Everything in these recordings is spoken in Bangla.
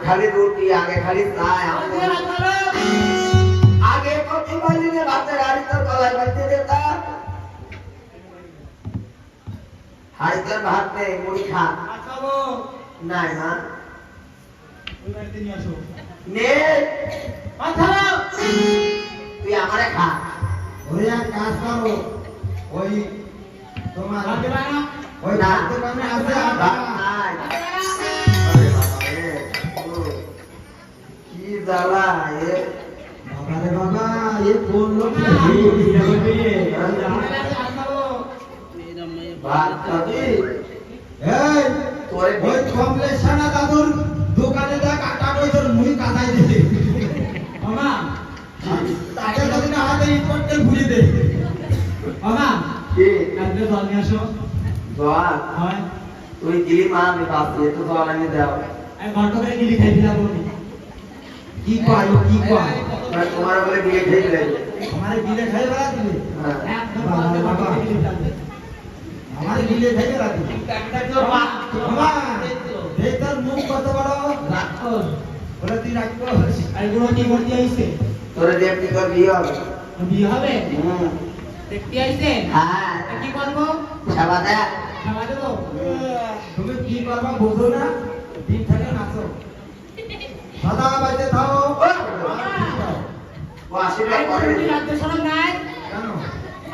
खाली रोटी आगे खाली चाय आगे कथी बाली ने भात गाड़ी तो कलाई बनते देता हाइकर भात में मुड़ी खा अच्छा वो नहीं हां ওই বাড়িতে নিয়ে আসো নে अच्छा তুই আমারে খা ওরে এক কাজ করো ওই তোমার আগে বানা ওই ডাক্তার বানা আছে दाला ये बाबा रे बाबा ये कौन लोग बात कभी তোরে ওই কমলেশনা দাদুর দোকানে দেখ আটা কইছর মুই কাটাই দিছি মামা তাকে যদি না হাতে ইটপটকে ভুলি দে মামা কি আপনি জল নিয়ে আসো জল হয় তুই গিলি মা আমি বাপ দিয়ে তো জল আনি দাও আমি ঘন্টা করে গিলি খাই দিলাম কি কয় কি কয় তোমার বলে বিয়ে খাই দিলে हमारे বিলে খাই বলা দিলে হ্যাঁ বাবা हमारे বিলে খাই বলা দিলে একটা তোর মা বাবা এই তোর মুখ কত বড় রাখো বলে তুই রাখো আর গুলো কি করতে আইছে তোরে দেখতে কর বিয়ে হবে দেখতে আইছে হ্যাঁ কি করব খাওয়া দেব তুমি কি করবা বুঝো না দিন থেকে নাচো দাদা বাইতে থাও ও আশীর্বাদ করে তুমি রাতে শোনো নাই কেন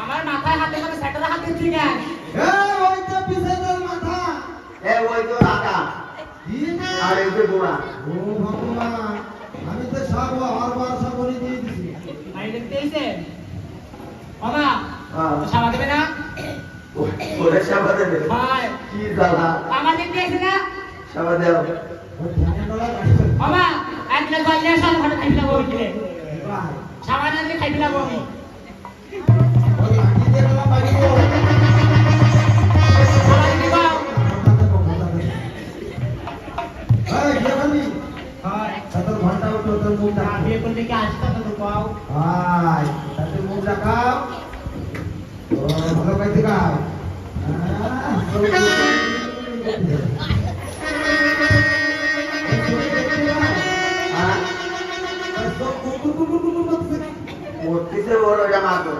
আমার মাথায় হাতে করে সেটার হাত দিচ্ছি কেন ওই তো পিছে তোর মাথা ওই তো রাকা আর এই তো গোড়া ও ভগবান আমি তো সব হরবার সব বলি দিয়ে দিছি আই দেখতে আইছে বাবা সাবা দেবে না ওরে সাবা দেবে ভাই কি দাদা আমার দেখতে আইছে না সাবা দাও বাবা একটা গল্লে সব ঘরে খাইলা বইলে সাবান আনতে খাইলা বমি ওই আটি দেলা পারিব সবাই দিবা এই কেবলি হাই কত ঘন্টা উঠো তোর মুখটা বিয়ে করলে কি আসতা তো পাও হাই তাতে মুখ দেখাও ও ভালো পাইতে গাও কিসে বড় জামা তো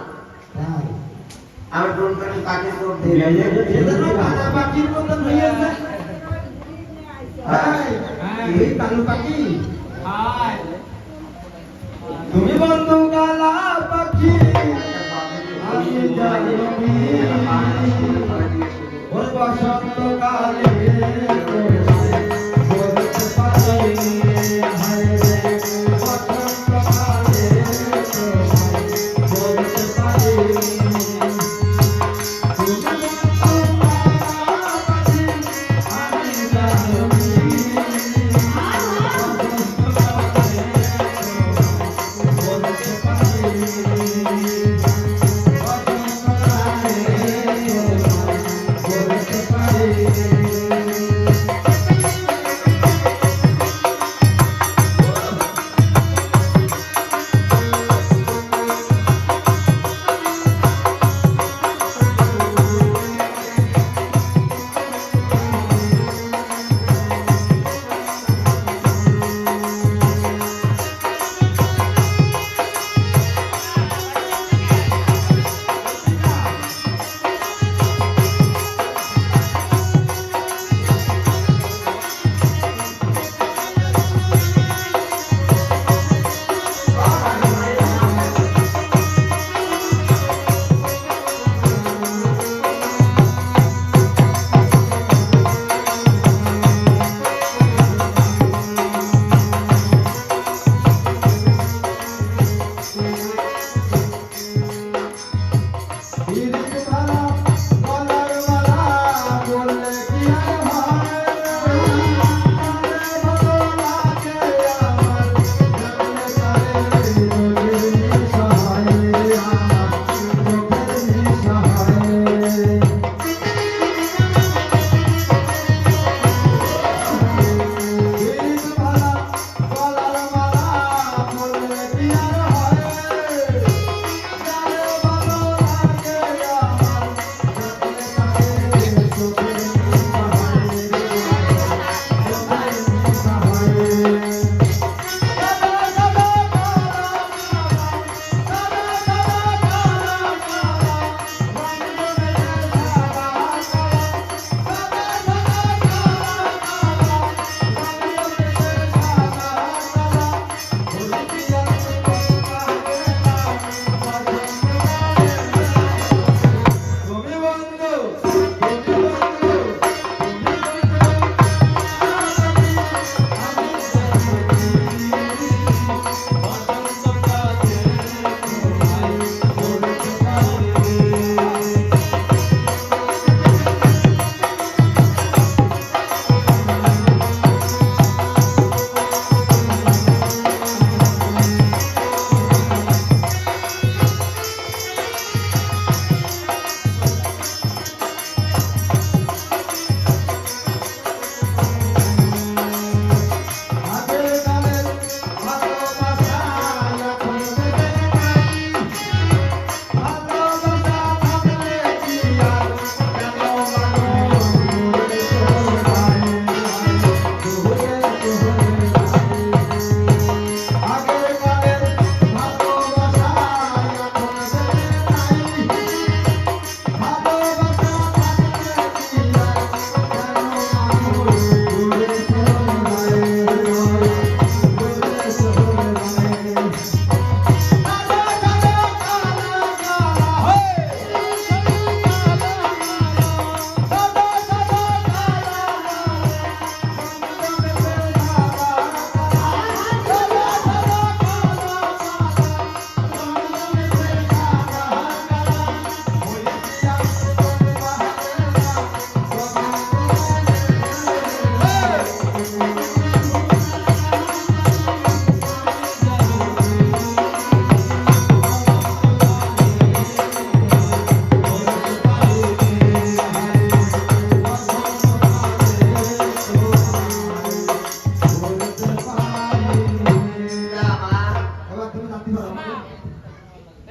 আমি ড্রোন করে পাখি সব দিয়ে এজন্য কাটা পাখির মত হইছে এই কালু পাখি হাই তুমি বন্ধু কালা পাখি আমি জানি ওর বসন্ত কালে বলতে পারি হায় রে বসন্ত কালে বলতে পারি Oh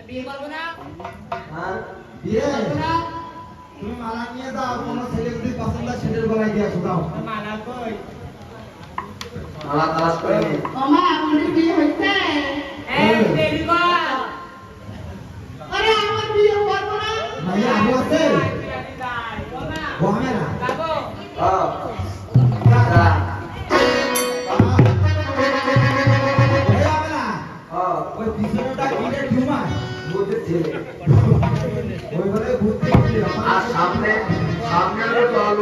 বিয়ে করবো না? হ্যাঁ বিয়ে করবো না? তুমি মালা নিয়ে দাও, কোনো ছেলে যদি পছন্দ হয় ছেলের গলায় দিয়ে আসো দাও। মালা কই? মালা তালাশ করে নি। ওমা আমাদের বিয়ে হইছে। এই দেরি কর। আরে আমার বিয়ে করবো না। মাইয়া আগে আছে ও আমি না যাবো। দাদা ওই আমি না ওই পিছনেটা কিনে ঝুমা বুঝতে ছেলে ওই বলে ঘুরতে গেলে আর সামনে সামনে আরো জল